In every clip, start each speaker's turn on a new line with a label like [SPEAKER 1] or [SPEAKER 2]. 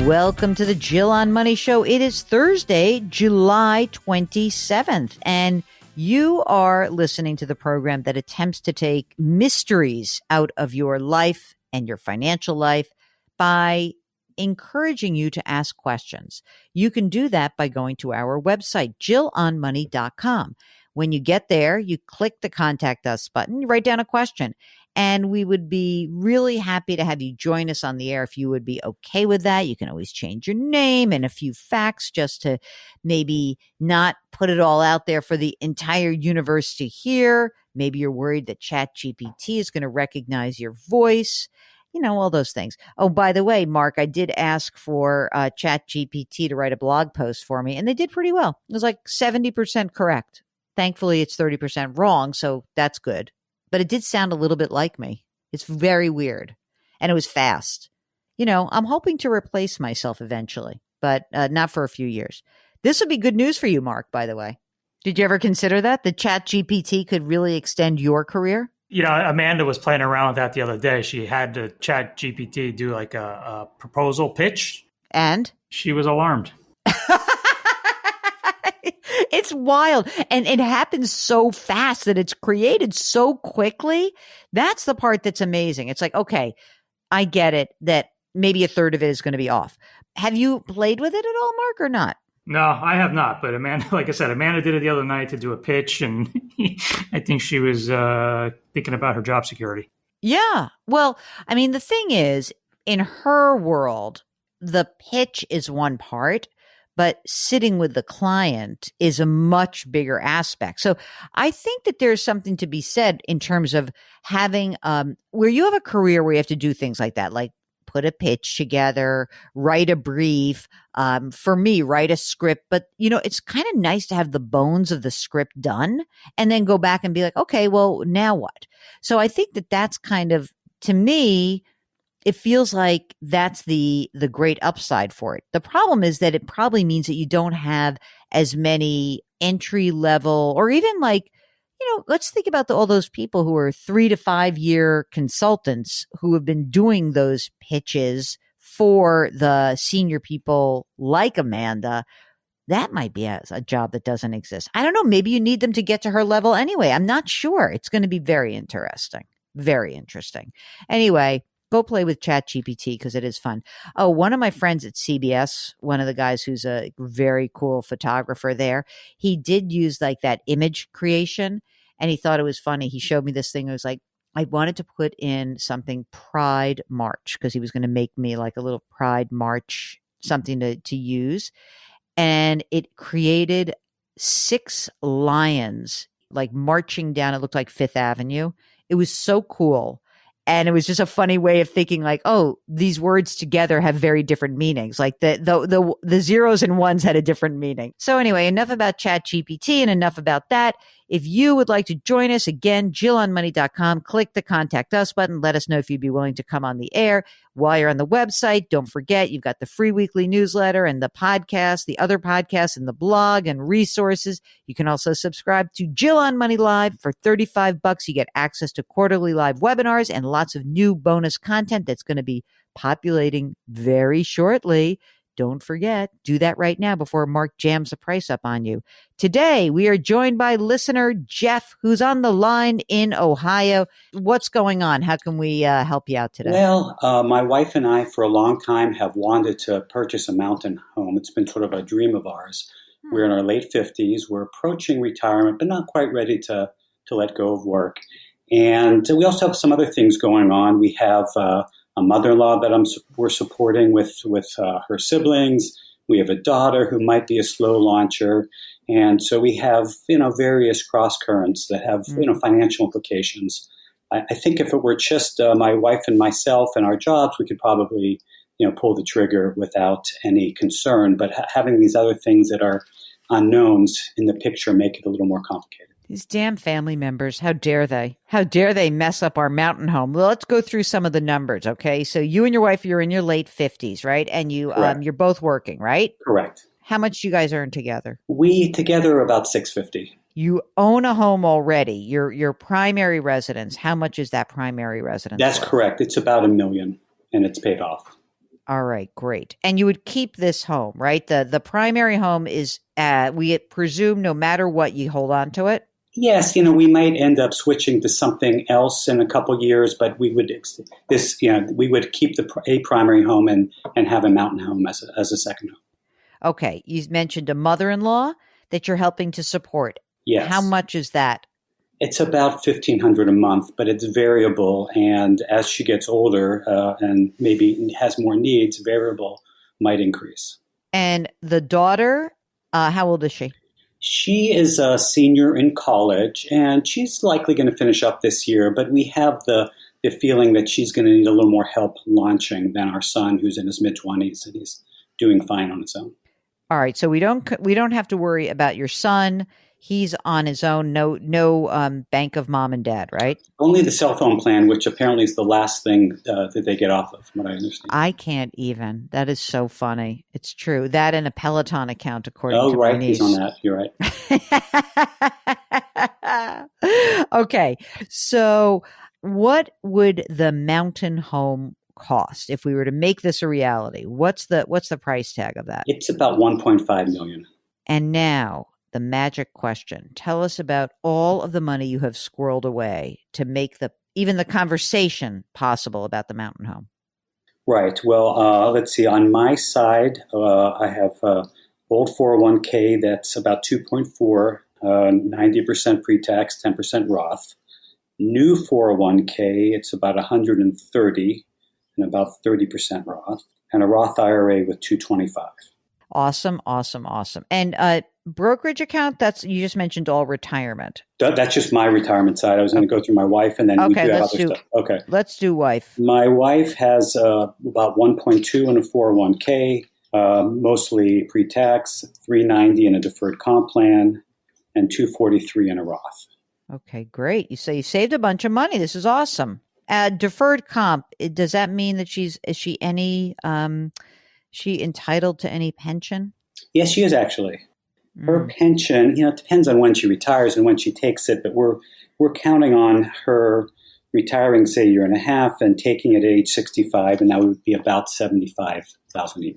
[SPEAKER 1] Welcome to the Jill on Money Show. It is Thursday, July 27th, and you are listening to the program that attempts to take mysteries out of your life and your financial life by encouraging you to ask questions. You can do that by going to our website, jillonmoney.com. When you get there, you click the Contact Us button, you write down a question, and we would be really happy to have you join us on the air if you would be okay with that. You can always change your name and a few facts just to maybe not put it all out there for the entire universe to hear. Maybe you're worried that ChatGPT is going to recognize your voice. You know, all those things. Oh, by the way, Mark, I did ask for ChatGPT to write a blog post for me, and they did pretty well. It was like 70% correct. Thankfully, it's 30% wrong, so that's good. But it did sound a little bit like me. It's very weird. And it was fast. You know, I'm hoping to replace myself eventually, but not for a few years. This would be good news for you, Mark, by the way. Did you ever consider that? The ChatGPT could really extend your career?
[SPEAKER 2] You know, Amanda was playing around with that the other day. She had to ChatGPT do like a proposal pitch.
[SPEAKER 1] And?
[SPEAKER 2] She was alarmed.
[SPEAKER 1] It's wild. And it happens so fast that it's created so quickly. That's the part that's amazing. It's like, okay, I get it that maybe a third of it is going to be off. Have you played with it at all, Mark, or not?
[SPEAKER 2] No, I have not. But Amanda, like I said, Amanda did it the other night to do a pitch. And I think she was thinking about her job security.
[SPEAKER 1] Yeah. Well, I mean, the thing is, in her world, the pitch is one part, but sitting with the client is a much bigger aspect. So I think that there's something to be said in terms of having, where you have a career where you have to do things like that, like put a pitch together, write a brief, for me, write a script. But, you know, it's kind of nice to have the bones of the script done and then go back and be like, okay, well, now what? So I think that that's kind of, to me, it feels like that's the great upside for it. The problem is that it probably means that you don't have as many entry level or even like, you know, let's think about all those people who are 3 to 5 year consultants who have been doing those pitches for the senior people like Amanda. That might be a job that doesn't exist. I don't know. Maybe you need them to get to her level anyway. I'm not sure. It's going to be very interesting. Very interesting. Anyway, go play with ChatGPT because it is fun. Oh, one of my friends at CBS, one of the guys who's a very cool photographer there, he did use like that image creation and he thought it was funny. He showed me this thing. It was like, I wanted to put in something Pride March because he was going to make me like a little Pride March, something to use. And it created 6 lions like marching down. It looked like Fifth Avenue. It was so cool. And it was just a funny way of thinking like, oh, these words together have very different meanings. Like the zeros and ones had a different meaning. So anyway, enough about ChatGPT and enough about that. If you would like to join us, again, jillonmoney.com, click the Contact Us button. Let us know if you'd be willing to come on the air. While you're on the website, don't forget, you've got the free weekly newsletter and the podcast, the other podcasts and the blog and resources. You can also subscribe to Jill on Money Live for $35. You get access to quarterly live webinars and lots of new bonus content that's going to be populating very shortly. Don't forget, do that right now before Mark jams the price up on you. Today, we are joined by listener Jeff, who's on the line in Ohio. What's going on? How can we help you out today?
[SPEAKER 3] Well, my wife and I, for a long time, have wanted to purchase a mountain home. It's been sort of a dream of ours. We're in our late 50s. We're approaching retirement, but not quite ready to let go of work. And we also have some other things going on. We have a mother-in-law that we're supporting with her siblings. We have a daughter who might be a slow launcher. And so we have, various cross currents that have, financial implications. I think if it were just my wife and myself and our jobs, we could probably, pull the trigger without any concern. But having these other things that are unknowns in the picture make it a little more complicated.
[SPEAKER 1] These damn family members, how dare they? How dare they mess up our mountain home? Well, let's go through some of the numbers, okay? So you and your wife, you're in your late 50s, right? And you're both working, right?
[SPEAKER 3] Correct.
[SPEAKER 1] How much do you guys earn together?
[SPEAKER 3] We together are about $650.
[SPEAKER 1] You own a home already. Your primary residence, how much is that primary residence?
[SPEAKER 3] That's
[SPEAKER 1] worth?
[SPEAKER 3] correct. It's about $1 million, and it's paid off.
[SPEAKER 1] All right, great. And you would keep this home, right? The primary home is we presume no matter what you hold on to it.
[SPEAKER 3] Yes, we might end up switching to something else in a couple years, but we would keep a primary home and have a mountain home as a second home.
[SPEAKER 1] Okay, you mentioned a mother-in-law that you're helping to support.
[SPEAKER 3] Yes.
[SPEAKER 1] How much is that?
[SPEAKER 3] It's about $1,500 a month, but it's variable. And as she gets older and maybe has more needs, variable might increase.
[SPEAKER 1] And the daughter, how old is she?
[SPEAKER 3] She is a senior in college, and she's likely going to finish up this year. But we have the feeling that she's going to need a little more help launching than our son, who's in his mid-20s, and he's doing fine on his own.
[SPEAKER 1] All right, so we don't have to worry about your son. He's on his own. No bank of mom and dad, right?
[SPEAKER 3] Only the cell phone plan, which apparently is the last thing that they get off of, from what I understand.
[SPEAKER 1] I can't even. That is so funny. It's true. That and a Peloton account, according to
[SPEAKER 3] right.
[SPEAKER 1] my niece.
[SPEAKER 3] He's on that. You're
[SPEAKER 1] right. Okay, so what would the mountain home cost if we were to make this a reality? What's the price tag of that?
[SPEAKER 3] It's about $1.5 million.
[SPEAKER 1] And now the magic question. Tell us about all of the money you have squirreled away to make even the conversation possible about the mountain home.
[SPEAKER 3] Right. Well, let's see. On my side, I have old 401k that's about 2.4, 90% pre-tax, 10% Roth. New 401k, it's about 130 and about 30% Roth, and a Roth IRA with 225.
[SPEAKER 1] Awesome. And brokerage account, you just mentioned all retirement.
[SPEAKER 3] That's just my retirement side. I was going to go through my wife, and then we do have other stuff. Okay.
[SPEAKER 1] Let's do wife.
[SPEAKER 3] My wife has about 1.2 in a 401k, mostly pre-tax, 390 in a deferred comp plan, and 243 in a Roth.
[SPEAKER 1] Okay, great. You say you saved a bunch of money. This is awesome. Deferred comp, does that mean that is she entitled to any pension?
[SPEAKER 3] Yes, she is actually. Her pension, it depends on when she retires and when she takes it, but we're counting on her retiring, say, a year and a half and taking it at age 65, and that would be about $75,000 a year.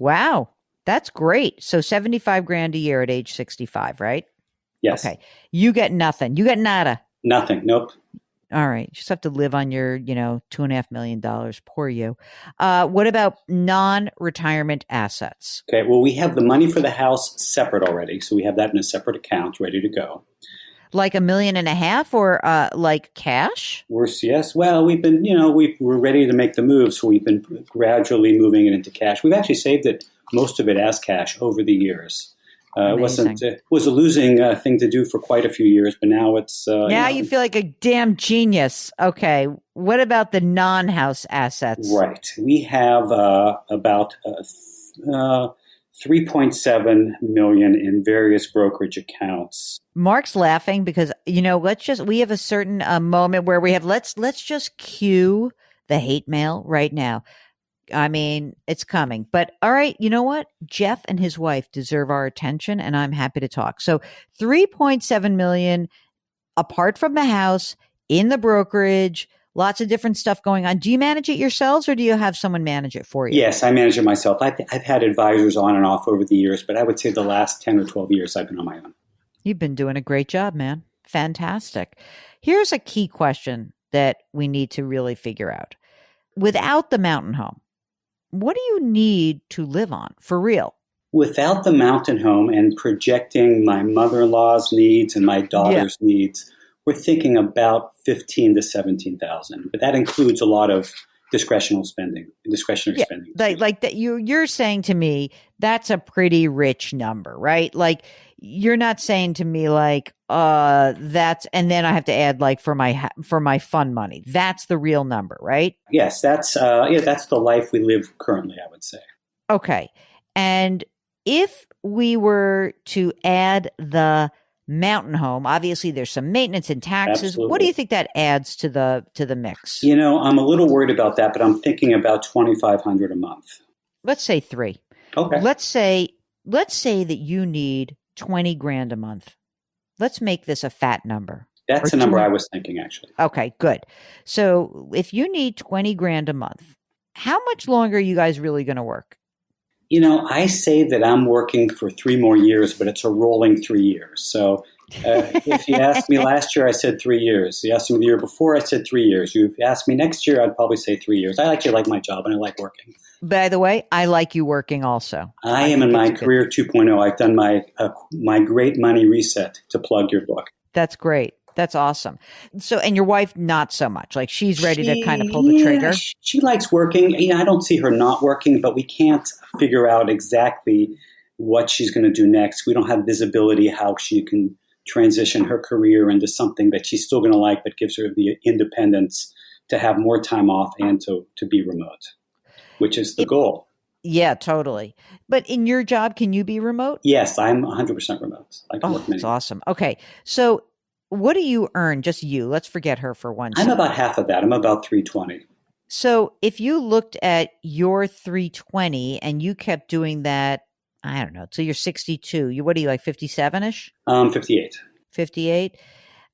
[SPEAKER 1] Wow, that's great. So $75,000 a year at age 65, right?
[SPEAKER 3] Yes.
[SPEAKER 1] Okay. You get nothing. You get nada.
[SPEAKER 3] Nothing. Nope.
[SPEAKER 1] All right. You just have to live on your, $2.5 million. Poor you. What about non-retirement assets?
[SPEAKER 3] Okay. Well, we have the money for the house separate already. So we have that in a separate account ready to go.
[SPEAKER 1] Like $1.5 million or like cash?
[SPEAKER 3] Yes. Well, we've been, we're ready to make the move. So we've been gradually moving it into cash. We've actually saved most of it as cash over the years. It was a losing thing to do for quite a few years, but now it's...
[SPEAKER 1] now you feel like a damn genius. Okay. What about the non-house assets?
[SPEAKER 3] Right. We have about 3.7 million in various brokerage accounts.
[SPEAKER 1] Mark's laughing because, we have a certain moment where we have, let's just cue the hate mail right now. I mean, it's coming. But all right, you know what? Jeff and his wife deserve our attention, and I'm happy to talk. So 3.7 million apart from the house, in the brokerage, lots of different stuff going on. Do you manage it yourselves or do you have someone manage it for you?
[SPEAKER 3] Yes, I manage it myself. I've had advisors on and off over the years, but I would say the last 10 or 12 years I've been on my own.
[SPEAKER 1] You've been doing a great job, man. Fantastic. Here's a key question that we need to really figure out. Without the mountain home, what do you need to live on for real?
[SPEAKER 3] Without the mountain home and projecting my mother-in-law's needs and my daughter's needs, we're thinking about $15,000 to $17,000. But that includes a lot of discretionary spending.
[SPEAKER 1] Like that you're saying to me, that's a pretty rich number, right? Like you're not saying to me like that's, and then I have to add like for my fun money. That's the real number, right?
[SPEAKER 3] Yes, that's the life we live currently, I would say.
[SPEAKER 1] Okay. And if we were to add the mountain home, obviously there's some maintenance and taxes.
[SPEAKER 3] Absolutely.
[SPEAKER 1] What do you think that adds to the mix?
[SPEAKER 3] I'm a little worried about that, but I'm thinking about $2,500 a month.
[SPEAKER 1] Let's say 3.
[SPEAKER 3] Okay.
[SPEAKER 1] Let's say that you need $20,000 a month. Let's make this a fat number.
[SPEAKER 3] That's the number I was thinking, actually.
[SPEAKER 1] Okay, good. So if you need $20,000 a month, How much longer are you guys really going to work?
[SPEAKER 3] I say that I'm working for 3 more years, but it's a rolling 3 years. So if you asked me last year, I said 3 years. You asked me the year before, I said 3 years. You asked me next year, I'd probably say 3 years. I actually like my job and I like working.
[SPEAKER 1] By the way, I like you working also.
[SPEAKER 3] I am in my career 2.0. I've done my great money reset, to plug your book.
[SPEAKER 1] That's great. That's awesome. So, and your wife, not so much. Like she's ready to kind of pull the trigger.
[SPEAKER 3] She likes working. I don't see her not working, but we can't figure out exactly what she's going to do next. We don't have visibility how she can transition her career into something that she's still going to like, but gives her the independence to have more time off and to be remote, which is the goal.
[SPEAKER 1] Yeah, totally. But in your job, can you be remote?
[SPEAKER 3] Yes, I'm 100% remote. I can work
[SPEAKER 1] that's awesome. Okay. So what do you earn? Just you. Let's forget her for one second.
[SPEAKER 3] I'm about half of that. I'm about 320.
[SPEAKER 1] So if you looked at your 320 and you kept doing that, I don't know, so you're 62. What are you, like 57-ish?
[SPEAKER 3] 58.
[SPEAKER 1] 58.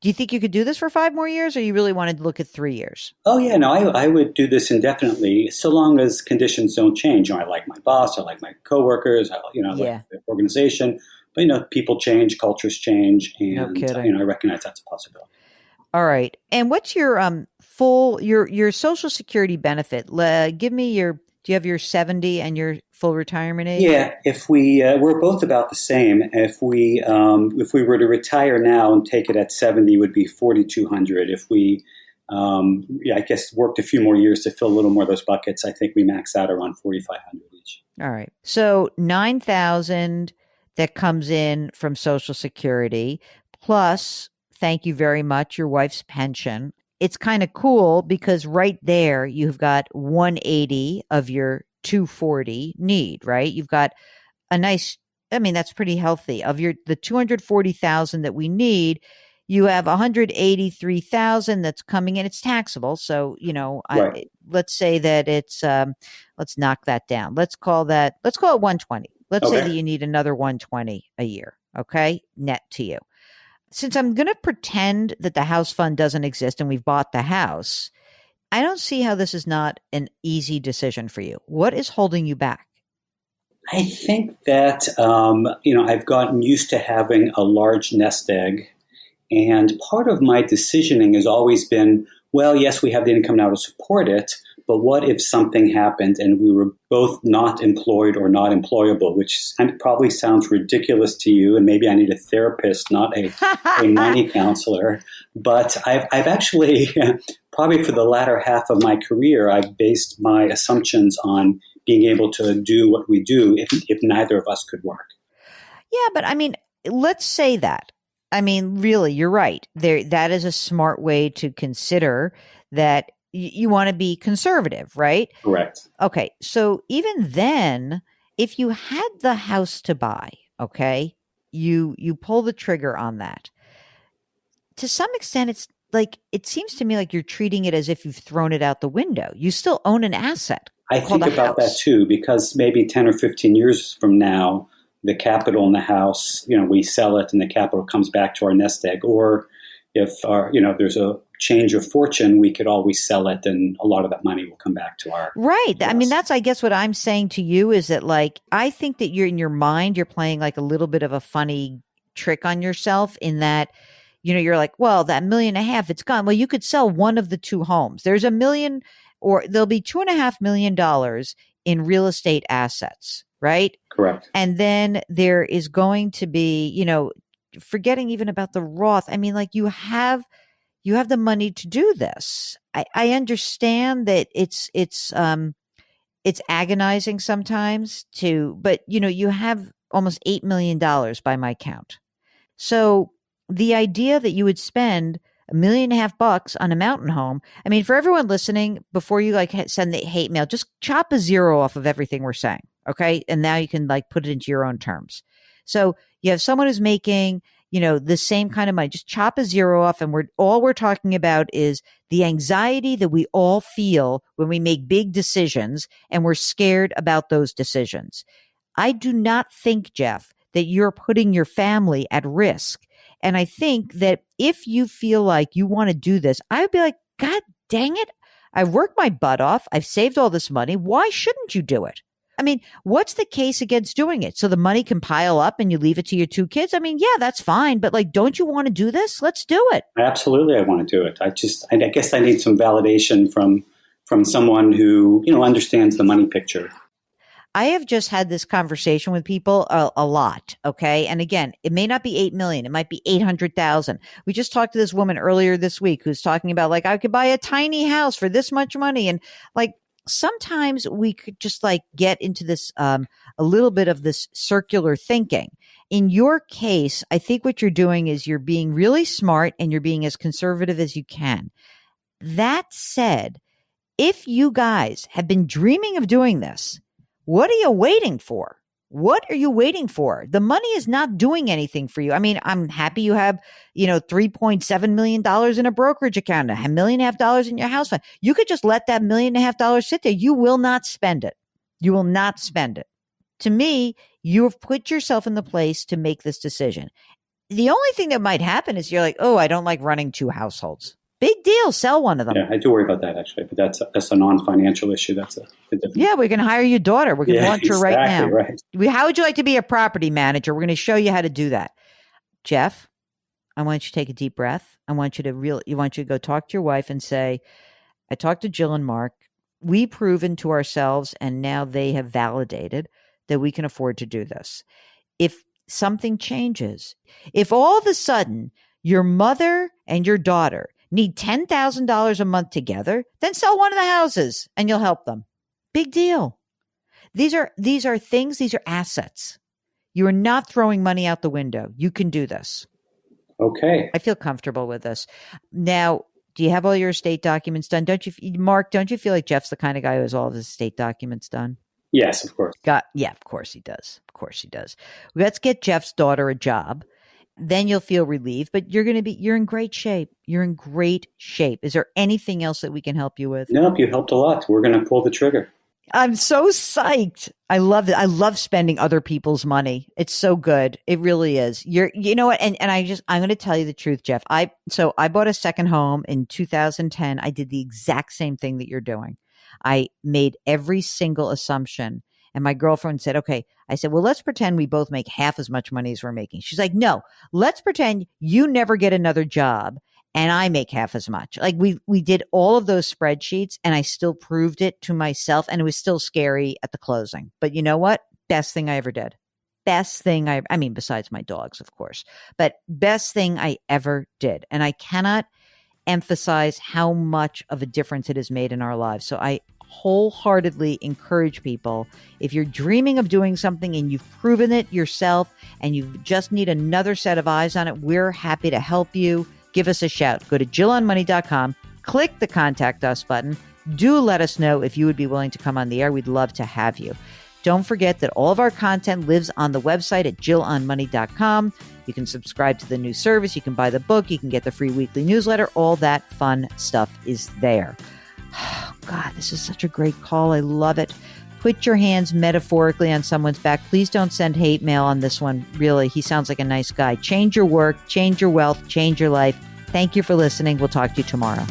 [SPEAKER 1] Do you think you could do this for 5 more years, or you really wanted to look at 3 years?
[SPEAKER 3] Oh, yeah. No, I would do this indefinitely, so long as conditions don't change. I like my boss. I like my coworkers. I like the organization. But, people change, cultures change, and,
[SPEAKER 1] no kidding.
[SPEAKER 3] I recognize that's a possibility.
[SPEAKER 1] All right. And what's your your Social Security benefit? Give me do you have your 70 and your full retirement age?
[SPEAKER 3] Yeah, if we're both about the same. If we were to retire now and take it at 70, it would be 4,200. If we, I guess, worked a few more years to fill a little more of those buckets, I think we max out around 4,500 each.
[SPEAKER 1] All right. So 9,000 that comes in from Social Security, plus, thank you very much, your wife's pension. It's kind of cool because right there you've got 180 of your 240 need, right? You've got a nice, that's pretty healthy. Of the 240,000 that we need, you have 183,000 that's coming in. It's taxable. So,
[SPEAKER 3] right.
[SPEAKER 1] Let's say that it's, let's knock that down. Let's call it 120. Let's say that you need another 120 a year. Okay. Net to you. Since I'm going to pretend that the house fund doesn't exist and we've bought the house, I don't see how this is not an easy decision for you. What is holding you back?
[SPEAKER 3] I think that, I've gotten used to having a large nest egg. And part of my decisioning has always been, well, yes, we have the income now to support it, but what if something happened and we were both not employed or not employable, which probably sounds ridiculous to you, and maybe I need a therapist, not a money counselor. But I've actually, probably for the latter half of my career, I've based my assumptions on being able to do what we do if neither of us could work.
[SPEAKER 1] Yeah, but let's say that. Really, you're right. That is a smart way to consider that you want to be conservative, right?
[SPEAKER 3] Correct.
[SPEAKER 1] Okay. So even then, if you had the house to buy, okay, you pull the trigger on that. To some extent, it's like, it seems to me like you're treating it as if you've thrown it out the window. You still own an asset.
[SPEAKER 3] I think about that too, because maybe 10 or 15 years from now, the capital in the house, we sell it and the capital comes back to our nest egg. Or if there's a change of fortune, we could always sell it and a lot of that money will come back to our
[SPEAKER 1] right.
[SPEAKER 3] House.
[SPEAKER 1] That's, I guess, what I'm saying to you is that, like, I think that you're in your mind, you're playing like a little bit of a funny trick on yourself in that, you're like, well, that $1.5 million, it's gone. Well, you could sell one of the two homes. There's $1 million, or there'll be $2.5 million in real estate assets, right?
[SPEAKER 3] Correct.
[SPEAKER 1] And then there is going to be, forgetting even about the Roth. You have the money to do this. I understand that it's agonizing sometimes but you have almost $8 million by my count. So the idea that you would spend $1.5 million on a mountain home. For everyone listening, before you send the hate mail, just chop a zero off of everything we're saying. Okay. And now you can put it into your own terms. So you have someone who's making, the same kind of money, just chop a zero off. And all we're talking about is the anxiety that we all feel when we make big decisions and we're scared about those decisions. I do not think, Jeff, that you're putting your family at risk. And I think that if you feel like you want to do this, I would be like, God dang it. I've worked my butt off. I've saved all this money. Why shouldn't you do it? I mean, what's the case against doing it? So the money can pile up and you leave it to your 2 kids? I mean, yeah, that's fine. But like, don't you want to do this? Let's do it.
[SPEAKER 3] Absolutely, I want to do it. I guess I need some validation from someone who, understands the money picture.
[SPEAKER 1] I have just had this conversation with people a lot. Okay. And again, it may not be 8 million. It might be 800,000. We just talked to this woman earlier this week who's talking about like, I could buy a tiny house for this much money. And like, sometimes we could just like get into this, a little bit of this circular thinking. In your case, I think what you're doing is you're being really smart and you're being as conservative as you can. That said, if you guys have been dreaming of doing this, what are you waiting for? What are you waiting for? The money is not doing anything for you. I mean, I'm happy you have, $3.7 million in a brokerage account, $1.5 million in your house fund. You could just let that $1.5 million sit there. You will not spend it. You will not spend it. To me, you have put yourself in the place to make this decision. The only thing that might happen is you're like, oh, I don't like running 2 households. Big deal. Sell one of them.
[SPEAKER 3] Yeah, I do worry about that actually, but that's a non-financial issue. That's a different.
[SPEAKER 1] Yeah, we can hire your daughter. We can launch her right now.
[SPEAKER 3] Right.
[SPEAKER 1] How would you like to be a property manager? We're going to show you how to do that. Jeff, I want you to take a deep breath. I want you to go talk to your wife and say, I talked to Jill and Mark. We proven to ourselves, and now they have validated that we can afford to do this. If something changes, if all of a sudden your mother and your daughter need $10,000 a month together, then sell one of the houses and you'll help them. Big deal. These are things, these are assets. You are not throwing money out the window. You can do this.
[SPEAKER 3] Okay.
[SPEAKER 1] I feel comfortable with this. Now, do you have all your estate documents done? Mark, don't you feel like Jeff's the kind of guy who has all of his estate documents done?
[SPEAKER 3] Yes, of course.
[SPEAKER 1] Yeah, of course he does. Of course he does. Let's get Jeff's daughter a job. Then you'll feel relieved, but you're in great shape. You're in great shape. Is there anything else that we can help you with?
[SPEAKER 3] Nope, you helped a lot. We're going to pull the trigger. I'm
[SPEAKER 1] so psyched. I love it. I love spending other people's money. It's so good. It really is. You know what? And I'm going to tell you the truth, Jeff. I bought a second home in 2010. I did the exact same thing that you're doing. I made every single assumption. And my girlfriend said, okay, I said, well, let's pretend we both make half as much money as we're making. She's like, no, let's pretend you never get another job and I make half as much. Like we did all of those spreadsheets and I still proved it to myself and it was still scary at the closing. But you know what? Best thing I ever did. Best thing I mean, besides my dogs, of course, but best thing I ever did. And I cannot emphasize how much of a difference it has made in our lives. So I wholeheartedly encourage people, if you're dreaming of doing something and you've proven it yourself and you just need another set of eyes on it, we're happy to help you. Give us a shout. Go to JillOnMoney.com, click the contact us button. Do let us know if you would be willing to come on the air. We'd love to have you. Don't forget that all of our content lives on the website at JillOnMoney.com. You can subscribe to the new service. You can buy the book. You can get the free weekly newsletter. All that fun stuff is there. Oh, God, this is such a great call. I love it. Put your hands metaphorically on someone's back. Please don't send hate mail on this one. Really, he sounds like a nice guy. Change your work, change your wealth, change your life. Thank you for listening. We'll talk to you tomorrow.